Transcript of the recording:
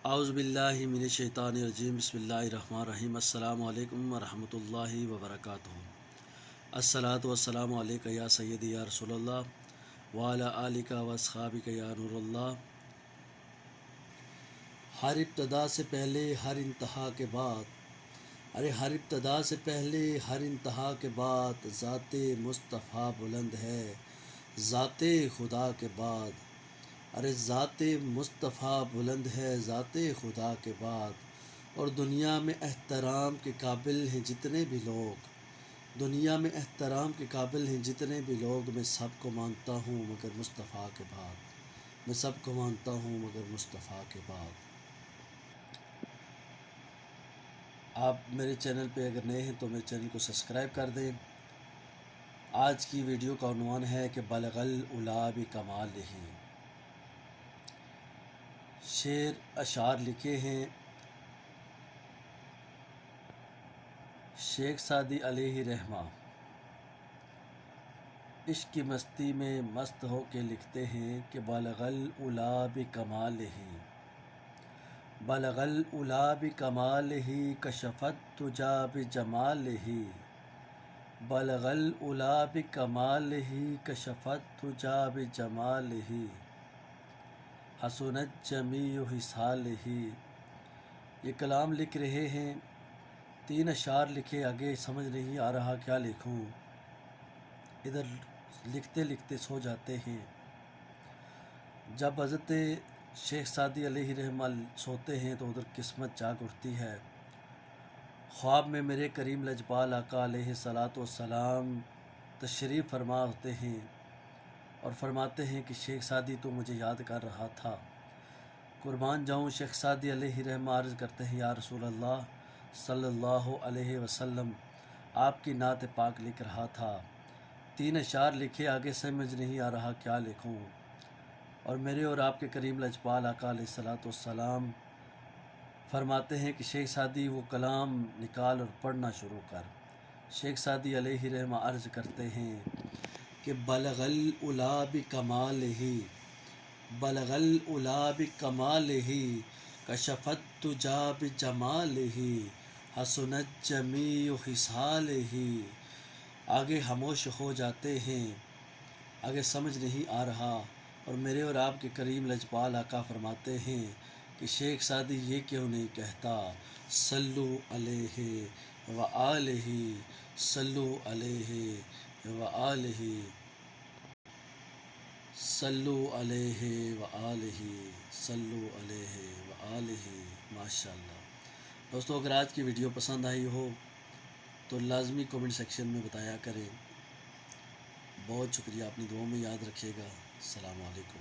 اعوذ باللہ من الشیطان الرجیم بسم اللہ الرحمن الرحیم السلام علیکم ورحمۃ اللہ وبرکاتہ۔ الصلاۃ والسلام علیک یا سیدی یا رسول اللہ وعلی آلک و اصحابک یا نور اللہ۔ ہر ابتدا سے پہلے ہر انتہا کے بعد، ہر ابتدا سے پہلے ہر انتہا کے بعد ذات مصطفیٰ بلند ہے ذات خدا کے بعد۔ ذات مصطفیٰ بلند ہے ذات خدا کے بعد، اور دنیا میں احترام کے قابل ہیں جتنے بھی لوگ، دنیا میں احترام کے قابل ہیں جتنے بھی لوگ، میں سب کو مانتا ہوں مگر مصطفیٰ کے بعد، میں سب کو مانتا ہوں مگر مصطفیٰ کے بعد۔ آپ میرے چینل پہ اگر نئے ہیں تو میرے چینل کو سبسکرائب کر دیں۔ آج کی ویڈیو کا عنوان ہے کہ بلغ العلا بکمالہ۔ شعر اشعار لکھے ہیں شیخ سعدی علیہ رحمہ۔ عشق کی مستی میں مست ہو کے لکھتے ہیں کہ بلغ العلا بکمالہ، بلغ العلا بکمالہ کشف الدجی بجمالہ، بلغ العلا بکمالہ کشف الدجی بجمالہ، حسنت جمیع خصالہ۔ یہ کلام لکھ رہے ہیں، 3 اشعار لکھے، آگے سمجھ نہیں آ رہا کیا لکھوں، ادھر لکھتے لکھتے سو جاتے ہیں۔ جب حضرت شیخ سعدی علیہ رحمہ سوتے ہیں تو ادھر قسمت جاگ اٹھتی ہے۔ خواب میں میرے کریم لجپال آقا علیہ الصلاۃ والسلام تشریف فرما ہوتے ہیں اور فرماتے ہیں کہ شیخ سعدی تو مجھے یاد کر رہا تھا۔ قربان جاؤں، شیخ سعدی علیہ رحمہ عرض کرتے ہیں، یا رسول اللہ صلی اللہ علیہ وسلم، آپ کی نعت پاک لکھ رہا تھا، 3 اشعار لکھے، آگے سمجھ نہیں آ رہا کیا لکھوں۔ اور میرے اور آپ کے کریم لجپال آقا علیہ الصلاۃ والسلام فرماتے ہیں کہ شیخ سعدی وہ کلام نکال اور پڑھنا شروع کر۔ شیخ سعدی علیہ رحمہ عرض کرتے ہیں کہ بلغ العلا بکمالہ، بلغ العلا بکمالہ کشف الدجی بجمالہ، حسنت جمیع خصالہ۔ آگے خاموش ہو جاتے ہیں، آگے سمجھ نہیں آ رہا، اور میرے اور آپ کے کریم لجپال آقا فرماتے ہیں کہ شیخ سعدی یہ کیوں نہیں کہتا، صلو علیہ وآلہ، صلو علیہ وآلہ، صلو علیہ وآلہ، صلو علیہ وآلہ۔ ماشاءاللہ دوستو، اگر آج کی ویڈیو پسند آئی ہو تو لازمی کومنٹ سیکشن میں بتایا کریں۔ بہت شکریہ، اپنی دعاؤں میں یاد رکھیے گا۔ السلام علیکم۔